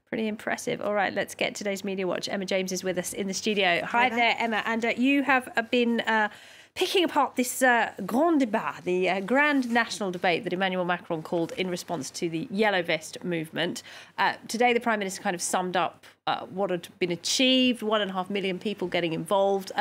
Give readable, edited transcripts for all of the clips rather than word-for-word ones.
Pretty impressive. All right, let's get today's Media Watch. Emma James is with us in the studio. Hi there, Emma. And you have been picking apart this grand débat, the grand national debate that Emmanuel Macron called in response to the Yellow Vest movement. Today, the Prime Minister kind of summed up what had been achieved, 1.5 million people getting involved.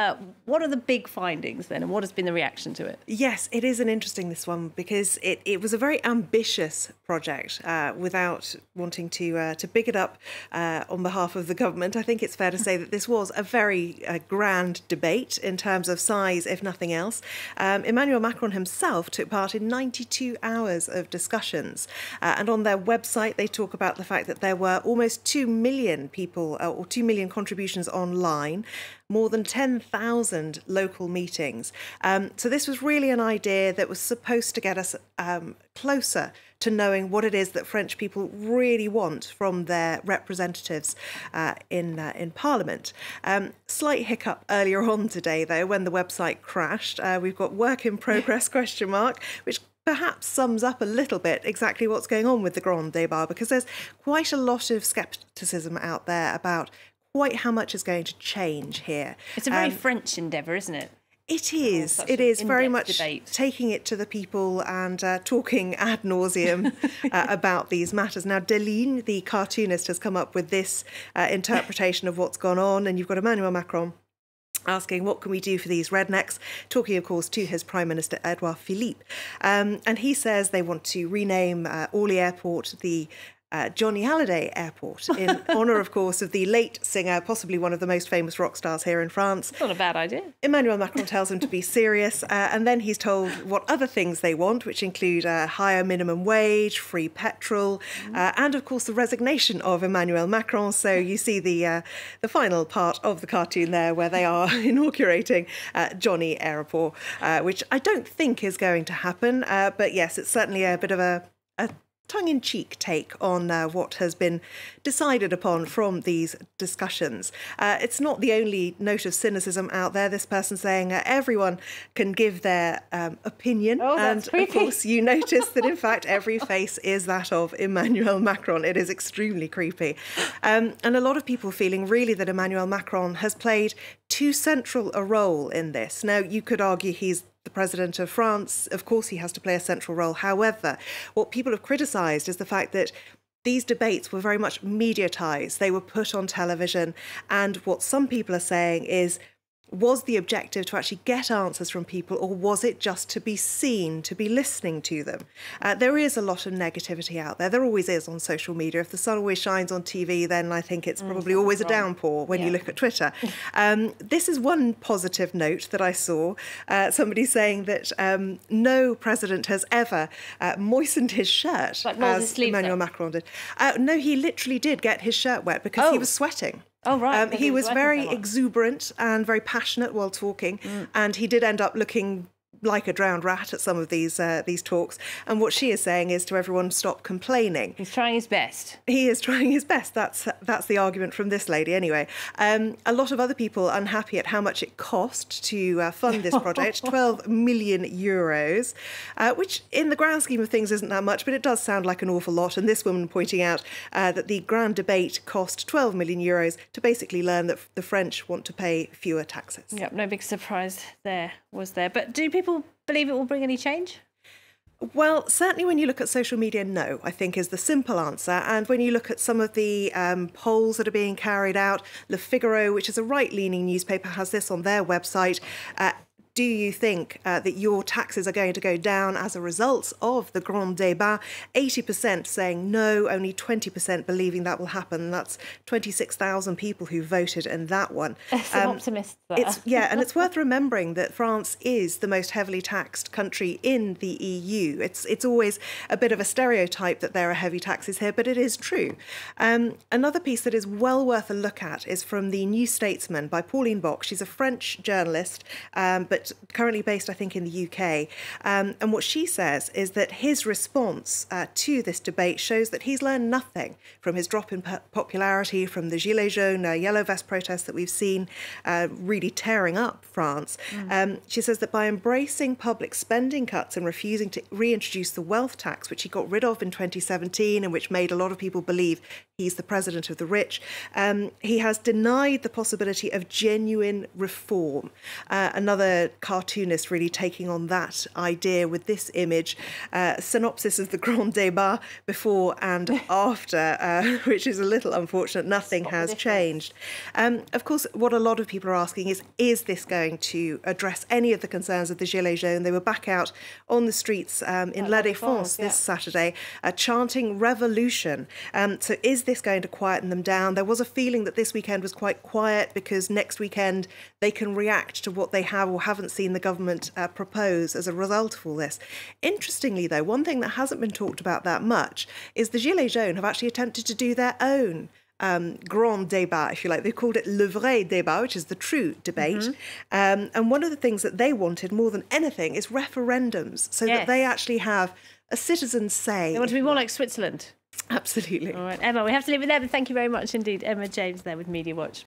What are the big findings then, and what has been the reaction to it? Yes, it is an interesting, this one, because it was a very ambitious project. Without wanting to big it up on behalf of the government, I think it's fair to say that this was a very grand debate in terms of size, if nothing else. Emmanuel Macron himself took part in 92 hours of discussions. And on their website, they talk about the fact that there were almost 2 million people or 2 million contributions online, more than 10,000 local meetings. So this was really an idea that was supposed to get us closer to knowing what it is that French people really want from their representatives in Parliament. Slight hiccup earlier on today, though, when the website crashed. We've got work in progress, ? Which perhaps sums up a little bit exactly what's going on with the Grand Débat, because there's quite a lot of scepticism out there about quite how much is going to change here. It's a very French endeavour, isn't it? It is. It is very much taking it to the people and talking ad nauseum about these matters. Now, Deline, the cartoonist, has come up with this interpretation of what's gone on, and you've got Emmanuel Macron asking, what can we do for these rednecks? Talking, of course, to his Prime Minister, Edouard Philippe. And he says they want to rename Orly Airport the Johnny Hallyday Airport, in honour, of course, of the late singer, possibly one of the most famous rock stars here in France. It's not a bad idea. Emmanuel Macron tells him to be serious, and then he's told what other things they want, which include higher minimum wage, free petrol, and, of course, the resignation of Emmanuel Macron. So you see the final part of the cartoon there, where they are inaugurating Johnny Airport, which I don't think is going to happen. But yes, it's certainly a bit of a tongue-in-cheek take on what has been decided upon from these discussions. It's not the only note of cynicism out there. This person saying everyone can give their opinion. Oh, that's and, of course, you notice that, in fact, every face is that of Emmanuel Macron. It is extremely creepy. And a lot of people feeling really that Emmanuel Macron has played too central a role in this. Now, you could argue he's the president of France. Of course, he has to play a central role. However, what people have criticised is the fact that these debates were very much mediatised. They were put on television. And what some people are saying is, was the objective to actually get answers from people, or was it just to be seen, to be listening to them? There is a lot of negativity out there. There always is on social media. If the sun always shines on TV, then I think it's probably always a downpour when you look at Twitter. This is one positive note that I saw. Somebody saying that no president has ever moistened his shirt, like as Emmanuel Macron did. No, he literally did get his shirt wet because he was sweating. Oh, right. He was very exuberant and very passionate while talking, and he did end up looking like a drowned rat at some of these talks. And what she is saying is to everyone, stop complaining. He's trying his best. He is trying his best. That's the argument from this lady anyway. A lot of other people unhappy at how much it cost to fund this project, 12 million euros, which in the grand scheme of things isn't that much, but it does sound like an awful lot. And this woman pointing out that the grand debate cost 12 million euros to basically learn that the French want to pay fewer taxes. Yep, no big surprise there, was there? But do people believe it will bring any change? Well, certainly when you look at social media, no, I think is the simple answer. And when you look at some of the polls that are being carried out, Le Figaro, which is a right-leaning newspaper, has this on their website. Do you think that your taxes are going to go down as a result of the Grand Débat? 80% saying no, only 20% believing that will happen. That's 26,000 people who voted in that one. Some optimists there. And it's worth remembering that France is the most heavily taxed country in the EU. It's always a bit of a stereotype that there are heavy taxes here, but it is true. Another piece that is well worth a look at is from the New Statesman by Pauline Bock. She's a French journalist, but but currently based, I think, in the UK. And what she says is that his response to this debate shows that he's learned nothing from his drop in popularity, from the Gilets Jaunes, yellow vest protests that we've seen really tearing up France. She says that by embracing public spending cuts and refusing to reintroduce the wealth tax, which he got rid of in 2017 and which made a lot of people believe he's the president of the rich, he has denied the possibility of genuine reform. Another cartoonist really taking on that idea with this image, synopsis of the Grand Débat before and after, which is a little unfortunate. Nothing has changed. Of course, what a lot of people are asking is this going to address any of the concerns of the Gilets Jaunes? They were back out on the streets in La Défense this Saturday, chanting revolution. So is this going to quieten them down? There was a feeling that this weekend was quite quiet because next weekend they can react to what they have or haven't seen the government propose as a result of all this. Interestingly, though, one thing that hasn't been talked about that much is the Gilets Jaunes have actually attempted to do their own grand débat, if you like. They called it le vrai débat, which is the true debate. And one of the things that they wanted more than anything is referendums, so that they actually have a citizen's say. They want to be more like Switzerland. Absolutely. All right, Emma, we have to leave it there, but thank you very much indeed. Emma James there with Media Watch.